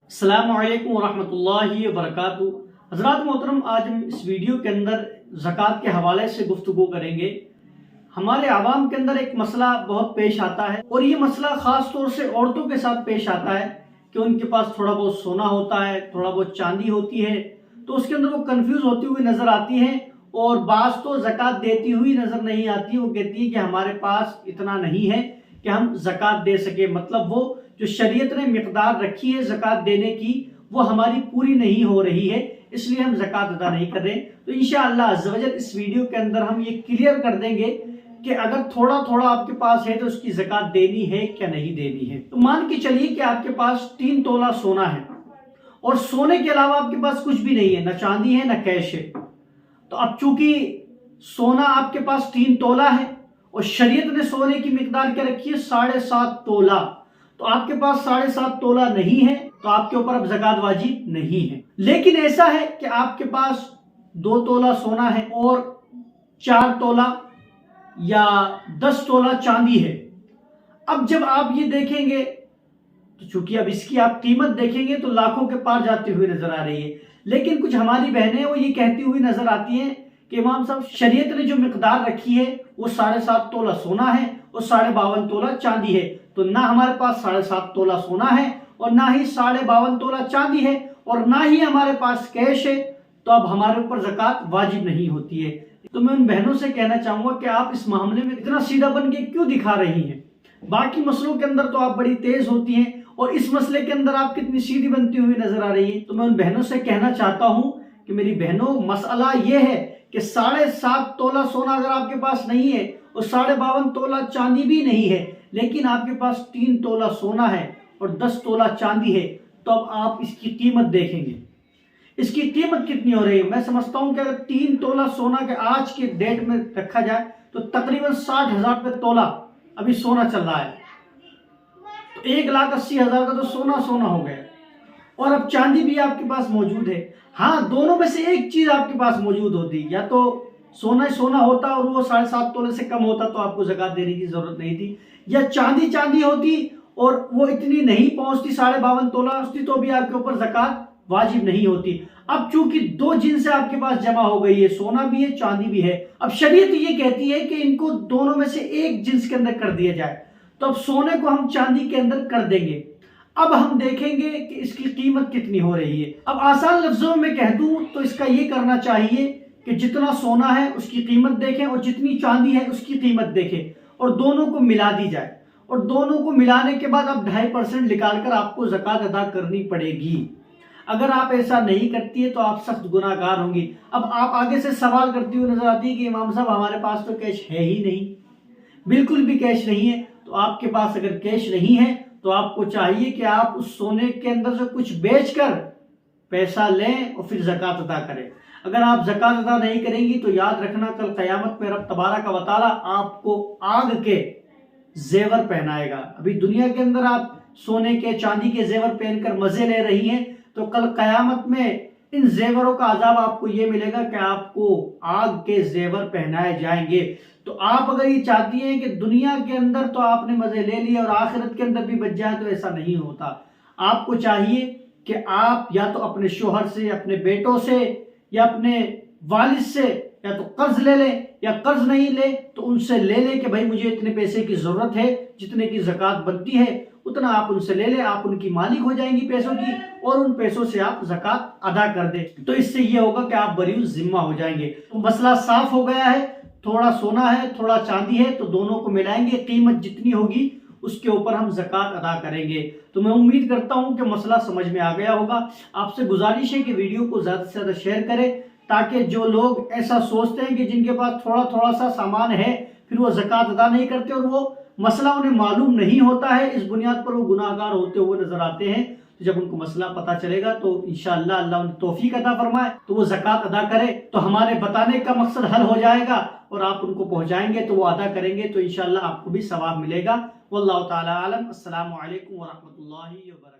अस्सलामु अलैकुम वरहमतुल्लाहि वबरकातुहू। हज़रात मोहतरम, आज हम इस वीडियो के अंदर ज़कात के हवाले से गुफ्तगू करेंगे। हमारे आवाम के अंदर एक मसला बहुत पेश आता है और ये मसला ख़ास तौर से औरतों के साथ पेश आता है कि उनके पास थोड़ा बहुत सोना होता है, थोड़ा बहुत चांदी होती है, तो उसके अंदर वो कंफ्यूज होती हुई नज़र आती हैं और बाज़ तो ज़कात देती हुई नज़र नहीं आती। वो कहती है कि हमारे पास इतना नहीं है कि हम ज़कात दे सके, मतलब वो जो शरीयत ने मिक़दार रखी है ज़कात देने की वो हमारी पूरी नहीं हो रही है, इसलिए हम ज़कात अदा नहीं कर रहे। तो इंशाअल्लाह अज़्ज़ वजल इस वीडियो के अंदर हम ये क्लियर कर देंगे कि अगर थोड़ा थोड़ा आपके पास है तो उसकी ज़कात देनी है क्या नहीं देनी है। तो मान के चलिए कि आपके पास 3 तोला सोना है और सोने के अलावा आपके पास कुछ भी नहीं है, ना चांदी है ना कैश है। तो अब चूंकि सोना आपके पास 3 तोला है और शरीयत ने सोने की मिकदार क्या रखी है 7.5 तोला, तो आपके पास 7.5 तोला नहीं है तो आपके ऊपर अब ज़कात वाजिब नहीं है। लेकिन ऐसा है कि आपके पास 2 तोला सोना है और 4 तोला या 10 तोला चांदी है। अब जब आप ये देखेंगे तो चूंकि अब इसकी आप कीमत देखेंगे तो लाखों के पार जाती हुई नजर आ रही है, लेकिन कुछ हमारी बहनें वो ये कहती हुई नजर आती हैं कि इमाम साहब शरीयत ने जो मिकदार रखी है वो 7.5 तोला सोना है और 52.5 तोला चांदी है। तो ना हमारे पास 7.5 तोला सोना है और ना ही 52.5 तोला चांदी है और ना ही हमारे पास कैश है, तो अब हमारे ऊपर ज़कात वाजिब नहीं होती है। तो मैं उन बहनों से कहना चाहूंगा कि आप इस मामले में इतना सीधा बन के क्यों दिखा रही हैं। बाकी मसलों के अंदर तो आप बड़ी तेज होती हैं और इस मसले के अंदर आप कितनी सीधी बनती हुई नजर आ रही है। तो मैं उन बहनों से कहना चाहता हूं कि मेरी बहनों, मसला यह है कि 7.5 तोला सोना अगर आपके पास नहीं है और 52.5 तोला चांदी भी नहीं है, लेकिन आपके पास 3 तोला सोना है और 10 तोला चांदी है, तो अब आप इसकी कीमत देखेंगे। इसकी कीमत कितनी हो रही है? मैं समझता हूं कि अगर 3 तोला सोना के आज के डेट में रखा जाए तो तकरीबन 60,000 रुपये तोला अभी सोना चल रहा है। तो 1,80,000 का तो सोना सोना हो गया और अब चांदी भी आपके पास मौजूद है। हाँ, दोनों में से एक चीज आपके पास मौजूद होती, या तो सोना ही सोना होता और वो 7.5 तोले से कम होता तो आपको ज़कात देने की जरूरत नहीं थी, या चांदी चांदी होती और वो इतनी नहीं पहुंचती 52.5 तोला पहुंचती तो भी आपके ऊपर ज़कात वाजिब नहीं होती। अब चूंकि 2 जिन्स आपके पास जमा हो गई है, सोना भी है चांदी भी है, अब शरीयत ये कहती है कि इनको दोनों में से एक जिन्स के अंदर कर दिया जाए, तो अब सोने को हम चांदी के अंदर कर देंगे। अब हम देखेंगे कि इसकी कीमत कितनी हो रही है। अब आसान लफ्जों में कह दूं तो इसका ये करना चाहिए कि जितना सोना है उसकी कीमत देखें और जितनी चांदी है उसकी कीमत देखें और दोनों को मिला दी जाए, और दोनों को मिलाने के बाद अब 2.5% निकालकर आपको ज़कात अदा करनी पड़ेगी। अगर आप ऐसा नहीं करती है तो आप सख्त गुनाहगार होंगी। अब आप आगे से सवाल करती हुई नजर आती है कि इमाम साहब हमारे पास तो कैश है ही नहीं, बिल्कुल भी कैश नहीं है। तो आपके पास अगर कैश नहीं है तो आपको चाहिए कि आप उस सोने के अंदर से कुछ बेचकर पैसा लें और फिर ज़कात अदा करें। अगर आप ज़कात अदा नहीं करेंगी तो याद रखना कल क़यामत में रब तबारक व तआला आपको आग के जेवर पहनाएगा। अभी दुनिया के अंदर आप सोने के चांदी के जेवर पहनकर मजे ले रही हैं, तो कल क़यामत में इन जेवरों का अजाब आपको ये मिलेगा कि आपको आग के जेवर पहनाए जाएंगे। तो आप अगर ये चाहती हैं कि दुनिया के अंदर तो आपने मजे ले लिए और आखिरत के अंदर भी बच जाए, तो ऐसा नहीं होता। आपको चाहिए कि आप या तो अपने शोहर से, अपने बेटों से या अपने वालिद से या तो कर्ज ले लें, या कर्ज नहीं ले तो उनसे ले लें कि भाई मुझे इतने पैसे की जरूरत है, जितने की ज़कात बनती है उतना आप उनसे ले लें। आप उनकी मालिक हो जाएंगी पैसों की और उन पैसों से आप ज़कात अदा कर दें। तो इससे ये होगा कि आप बरी जिम्मा हो जाएंगे। तो मसला साफ हो गया है। थोड़ा सोना है, थोड़ा चांदी है, तो दोनों को मिलाएंगे, कीमत जितनी होगी उसके ऊपर हम ज़कात अदा करेंगे। तो मैं उम्मीद करता हूं कि मसला समझ में आ गया होगा। आपसे गुजारिश है कि वीडियो को ज़्यादा से ज़्यादा शेयर करें, ताकि जो लोग ऐसा सोचते हैं कि जिनके पास थोड़ा थोड़ा सा सामान है फिर वो ज़कात अदा नहीं करते और वो मसला उन्हें मालूम नहीं होता है, इस बुनियाद पर वो गुनाहगार होते हुए नजर आते हैं। तो जब उनको मसला पता चलेगा तो इंशाअल्लाह अल्लाह उन्हें तौफीक अता फरमाए तो वो ज़कात अदा करे, तो हमारे बताने का मकसद हल हो जाएगा और आप उनको पहुंचाएंगे तो वो अदा करेंगे, तो इंशाअल्लाह आपको भी सवाब मिलेगा। वल्लाहु ताला आलम। अस्सलामु अलैकुम व रहमतुल्लाहि व बरकातहू।